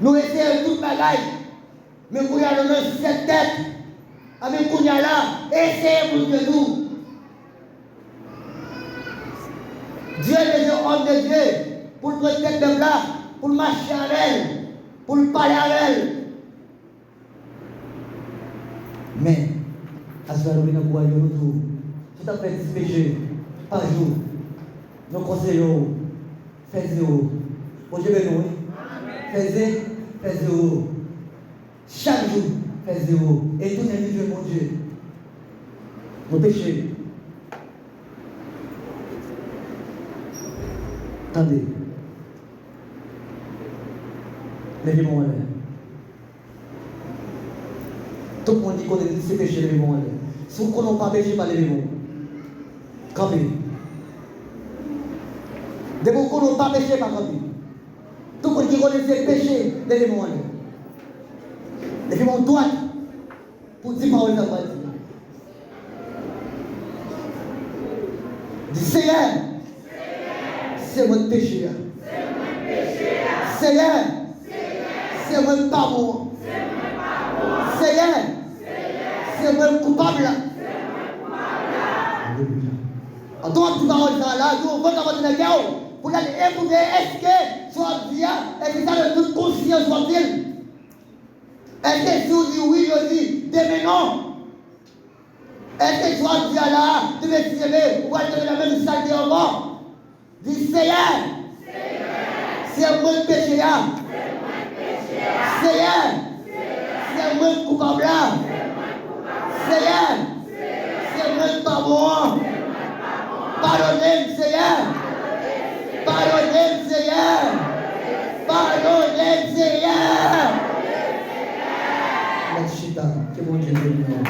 Nous essayons toute bagaille. Mais qu'on y a le même cette tête. Avec qu'on y a là, essayez pour que nous. Dieu est des hommes de Dieu. Pour le protéger de là, pour marcher avec elle, pour parler avec elle. Mais, à ce moment-là, nous voyons tout. Tout à fait 10 péchés par jour. Nous conseillons, faites zéro. Pour Dieu, nous, faites zéro. Chaque jour, faites zéro. Et tout individuel, mon Dieu. Nos péchés. Attendez. Levez-moi en l'air. Tout le monde dit qu'on est ces péchés, levez-moi en l'air. Si vous ne connaissez pas péché, pas levez-moi. Campez. Dès que vous ne connaissez pas péché, pas campez. Tout le monde qui connaît ces péchés, levez-moi en l'air. Levez-moi en droite pour dire paroles de la parole. Dis Seigneur, c'est mon péché. Seigneur, c'est mon pardon. Seigneur, c'est mon coupable. En tant que parole là, nous on va dans la guerre pour aller éprouver est-ce que soit bien, est-ce que ça de toute conscience soit bien. Est-ce que si on dit oui, on dit demain non. Est-ce que soit bien là, de me tirer, ou aller dans la même salle de mort. Dis Seigneur, c'est moi le péché là. Seigneur, c'est moi le coupable là. Seigneur, c'est moi le pardon. Pardonnez-moi, Seigneur. Pardonnez-moi, Seigneur. Pardonnez-moi, Seigneur. La chita, que bon Dieu bénisse.